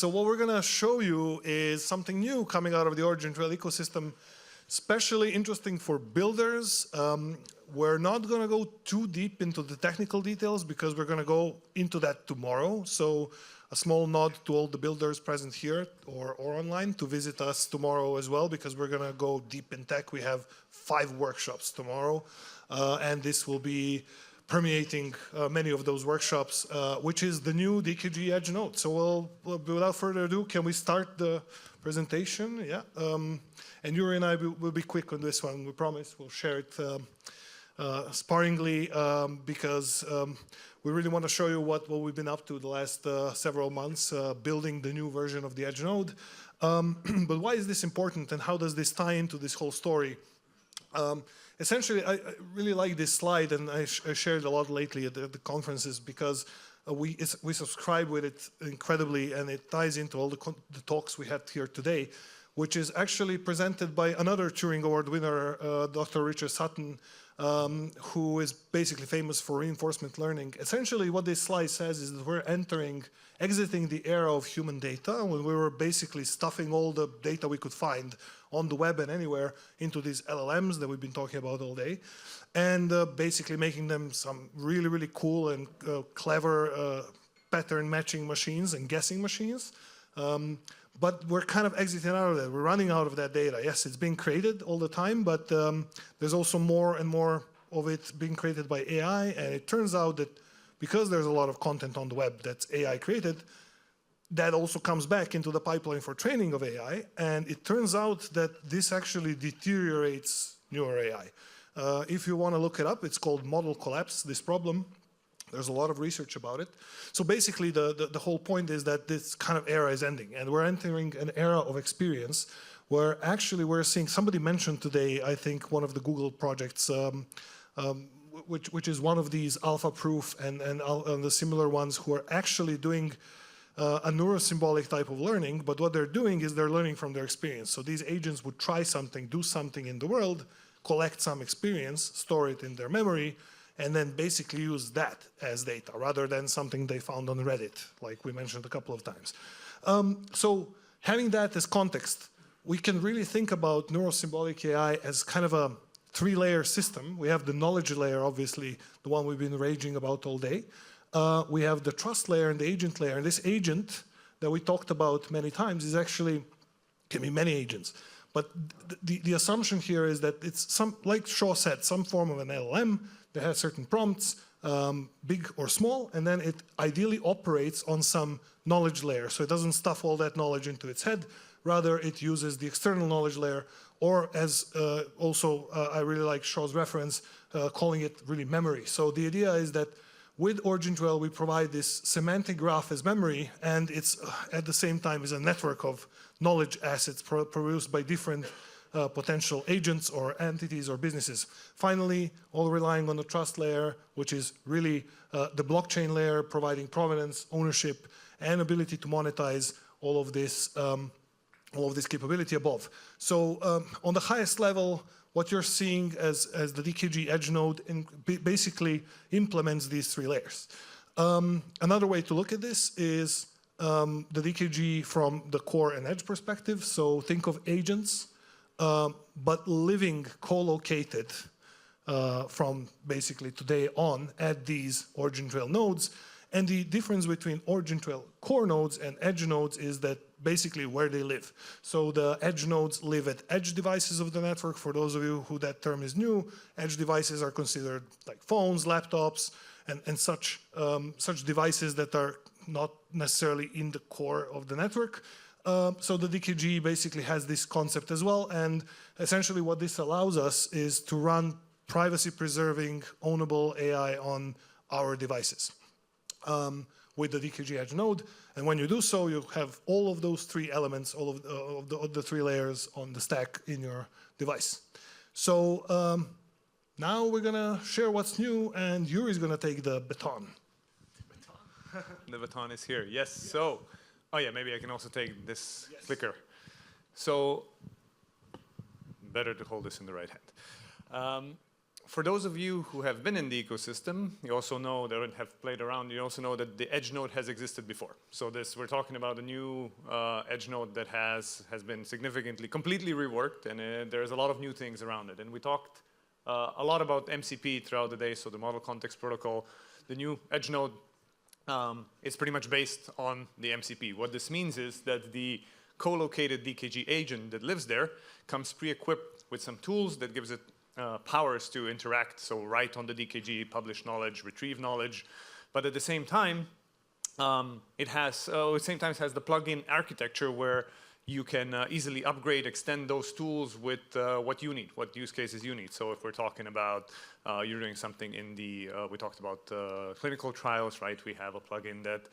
so what we're going to show you is something new coming out of the Origin Trail ecosystem, especially interesting for builders. We're not going to go too deep into the technical details because we're going to go into that tomorrow. So a small nod to all the builders present here or online to visit us tomorrow as well, because we're going to go deep in tech. We have 5 workshops tomorrow, and this will be permeating many of those workshops, which is the new DKG Edge Node. So without further ado, can we start the presentation? Yeah. And Jurij and I will be quick on this one. We promise we'll share it sparingly because we really want to show you what we've been up to the last several months building the new version of the Edge Node. But why is this important and how does this tie into this whole story? Essentially, I really like this slide, and I shared a lot lately at the conferences because we subscribe with it incredibly, and it ties into all the talks we had here today, which is actually presented by another Turing Award winner, Dr. Richard Sutton, who is basically famous for reinforcement learning. Essentially, what this slide says is that we're exiting the era of human data, when we were basically stuffing all the data we could find on the web and anywhere into these LLMs that we've been talking about all day, and basically making them some really, really cool and clever pattern matching machines and guessing machines. But we're kind of exiting out of that. We're running out of that data. Yes, it's being created all the time, but there's also more and more of it being created by AI. And it turns out that because there's a lot of content on the web that's AI created, that also comes back into the pipeline for training of AI. And it turns out that this actually deteriorates newer AI. If you want to look it up, it's called model collapse, this problem. There's a lot of research about it. So basically, the whole point is that this kind of era is ending, and we're entering an era of experience where actually we're seeing, somebody mentioned today, I think, one of the Google projects, which is one of these alpha proof and the similar ones who are actually doing a neurosymbolic type of learning, but what they're doing is they're learning from their experience. So these agents would try something, do something in the world, collect some experience, store it in their memory, and then basically use that as data rather than something they found on Reddit, like we mentioned a couple of times. So having that as context, we can really think about neurosymbolic AI as kind of a 3-layer system. We have the knowledge layer, obviously, the one we've been raging about all day. We have the trust layer and the agent layer. And this agent that we talked about many times is actually, can be many agents. But the assumption here is that it's like Shaw said, some form of an LLM that has certain prompts, big or small, and then it ideally operates on some knowledge layer. So it doesn't stuff all that knowledge into its head. Rather, it uses the external knowledge layer, or as I really like Shaw's reference, calling it really memory. So the idea is that with Origin Trail, we provide this semantic graph as memory, and it's at the same time is a network of knowledge assets produced by different potential agents or entities or businesses. Finally, all relying on the trust layer, which is really the blockchain layer, providing provenance, ownership, and ability to monetize all of this capability above. So on the highest level, what you're seeing as the DKG Edge Node basically implements these 3 layers. Another way to look at this is the DKG from the core and edge perspective. So think of agents, but living co-located from basically today on at these Origin Trail nodes. And the difference between Origin Trail core nodes and edge nodes is that basically where they live. So the edge nodes live at edge devices of the network. For those of you who that term is new, edge devices are considered like phones, laptops, and such devices that are not necessarily in the core of the network. So the DKG basically has this concept as well. And essentially what this allows us is to run privacy-preserving, ownable AI on our devices with the DKG Edge Node. And when you do so, you have all of those 3 elements, all of the 3 layers on the stack in your device. So now we're going to share what's new, and Jurij is going to take the baton. The baton is here, yes. So, oh yeah, maybe I can also take this clicker. So, better to hold this in the right hand. for those of you who have been in the ecosystem, you also know that have played around. You also know that the Edge Node has existed before. So we're talking about a new Edge Node that has been significantly, completely reworked, and there's a lot of new things around it. And we talked a lot about MCP throughout the day, so the Model Context Protocol. The new Edge Node is pretty much based on the MCP. What this means is that the co-located DKG agent that lives there comes pre-equipped with some tools that gives it powers to interact, so write on the DKG, publish knowledge, retrieve knowledge, but at the same time, it has the plug-in architecture where you can easily upgrade, extend those tools with what you need, what use cases you need. So if we're talking about you're doing something in the, we talked about clinical trials, right? We have a plugin that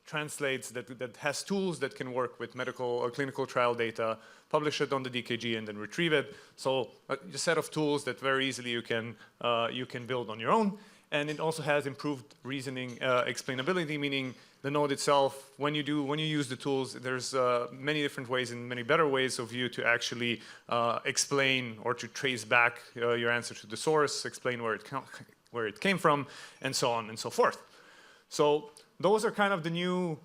translates, that has tools that can work with medical or clinical trial data, publish it on the DKG, and then retrieve it. So a set of tools that very easily you can build on your own. And it also has improved reasoning explainability, meaning the node itself, when you use the tools, there's many different ways and many better ways of you to actually explain or to trace back your answer to the source, explain where it came from, and so on and so forth. So those are kind of the new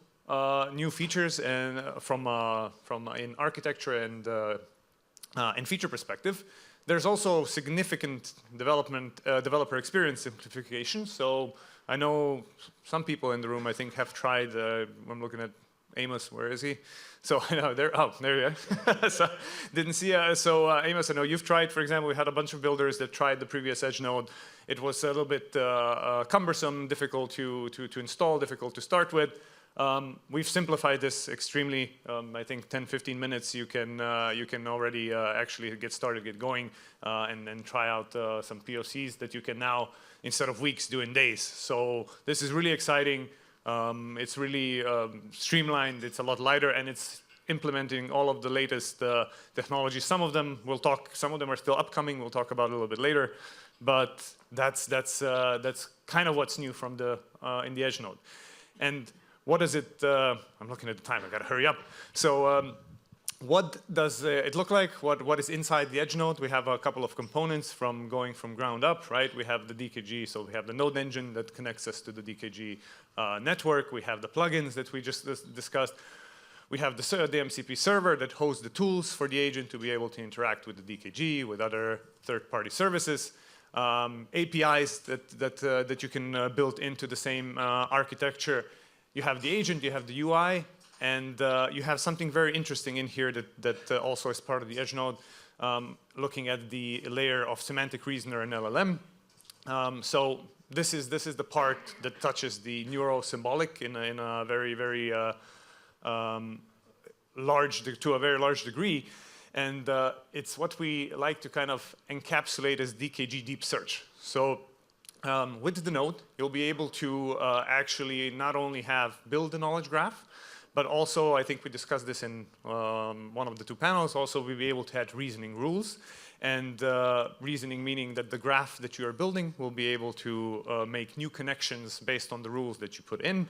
features, and from an architecture and feature perspective. There's also significant developer experience simplification. So I know some people in the room, I think, have tried. I'm looking at Amos. Where is he? So I know there. Oh, there you are. So didn't see. Amos, I know you've tried. For example, we had a bunch of builders that tried the previous Edge Node. It was a little bit cumbersome, difficult to install, difficult to start with. We've simplified this extremely. I think 10-15 minutes you can already actually get started, get going, and then try out some POCs that you can now, instead of weeks, do in days. So this is really exciting. It's really streamlined. It's a lot lighter, and it's implementing all of the latest technologies. Some of them we'll talk. Some of them are still upcoming. We'll talk about a little bit later. But that's kind of what's new from in the Edge Node. And what does it, I'm looking at the time, I gotta hurry up. So what does it look like? What is inside the Edge Node? We have a couple of components going from ground up, right? We have the DKG, so we have the node engine that connects us to the DKG network. We have the plugins that we just discussed. We have the MCP server that hosts the tools for the agent to be able to interact with the DKG, with other third-party services. APIs that you can build into the same architecture. You have the agent, you have the UI, and you have something very interesting in here that also is part of the Edge Node, looking at the layer of semantic reasoner and LLM. So this is the part that touches the Neuro Symbolic in a very, very large degree. And it's what we like to kind of encapsulate as DKG deep search. So with the node, you'll be able to actually not only build the knowledge graph, but also, I think we discussed this in one of the two panels, also we'll be able to add reasoning rules. And reasoning meaning that the graph that you are building will be able to make new connections based on the rules that you put in.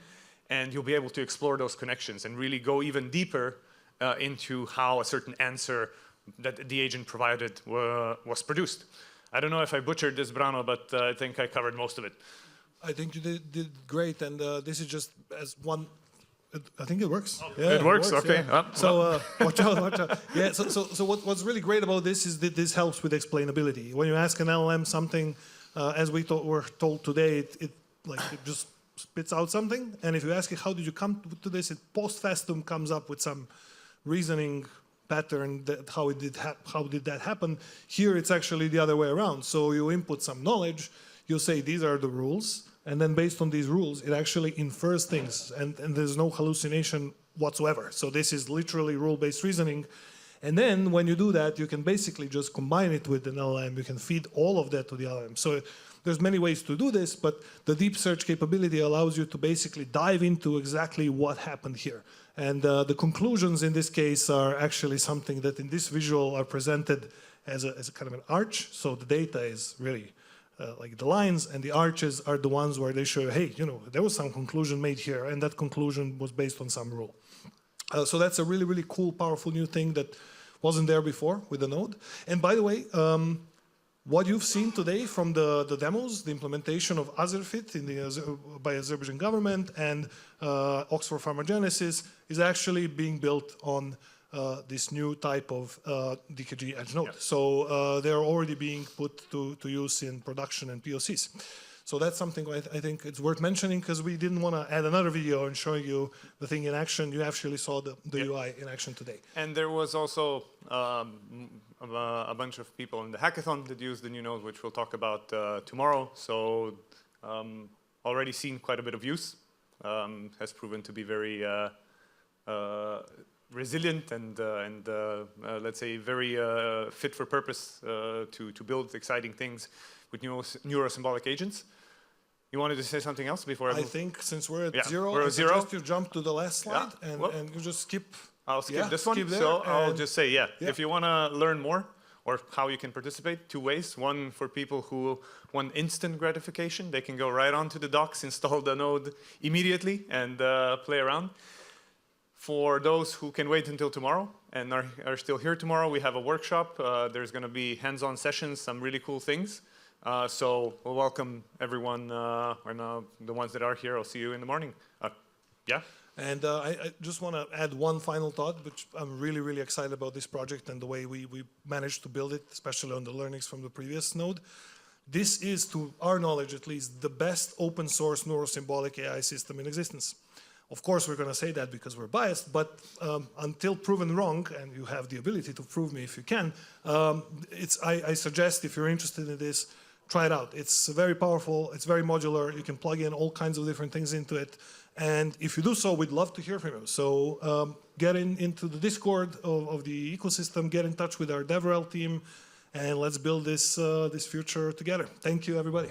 And you'll be able to explore those connections and really go even deeper into how a certain answer that the agent provided was produced. I don't know if I butchered this, Brano, but I think I covered most of it. I think you did great, and this is just as one. I think it works. Oh, yeah, it works. Okay. Yeah. So watch out. Yeah. So what's really great about this is that this helps with explainability. When you ask an LLM something, as we were told today, it just spits out something, and if you ask it how did you come to this, it post festum comes up with some reasoning pattern that how did that happen. Here it's actually the other way around. So you input some knowledge, you say these are the rules, and then based on these rules it actually infers things, and there's no hallucination whatsoever. So this is literally rule-based reasoning. And then when you do that, you can basically just combine it with an LLM. You can feed all of that to the LLM. So there's many ways to do this, but the deep search capability allows you to basically dive into exactly what happened here. And the conclusions in this case are actually something that in this visual are presented as a kind of an arch. So the data is really like the lines, and the arches are the ones where they show you, hey, there was some conclusion made here, and that conclusion was based on some rule. So that's a really, really cool, powerful new thing that wasn't there before with the node. And by the way, What you've seen today from the demos, the implementation of AzerFit by Azerbaijan government and Oxford Pharmagenesis is actually being built on this new type of DKG Edge Node. Yeah. So they're already being put to use in production and POCs. So that's something I think it's worth mentioning, because we didn't want to add another video and showing you the thing in action. You actually saw the UI in action today. And there was also a bunch of people in the hackathon that used the new node, which we'll talk about tomorrow. So already seen quite a bit of use. Has proven to be very resilient and let's say very fit for purpose to build exciting things with Neuro symbolic agents. You wanted to say something else before I think since we're at zero, we're I at zero. suggest you jump to the last slide and you just skip. I'll skip this one. So I'll just say, if you want to learn more or how you can participate, two ways. One, for people who want instant gratification, they can go right onto the docs, install the node immediately and play around. For those who can wait until tomorrow and are still here tomorrow, we have a workshop. There's going to be hands-on sessions, some really cool things. So we'll welcome everyone, and the ones that are here, I'll see you in the morning. And I just want to add one final thought, which I'm really, really excited about this project and the way we managed to build it, especially on the learnings from the previous node. This is, to our knowledge at least, the best open source neurosymbolic AI system in existence. Of course, we're going to say that because we're biased, but until proven wrong, and you have the ability to prove me if you can, I suggest if you're interested in this, try it out. It's very powerful, it's very modular, you can plug in all kinds of different things into it, and if you do so, we'd love to hear from you. So get into the Discord of the ecosystem, get in touch with our DevRel team, and let's build this future together. Thank you, everybody.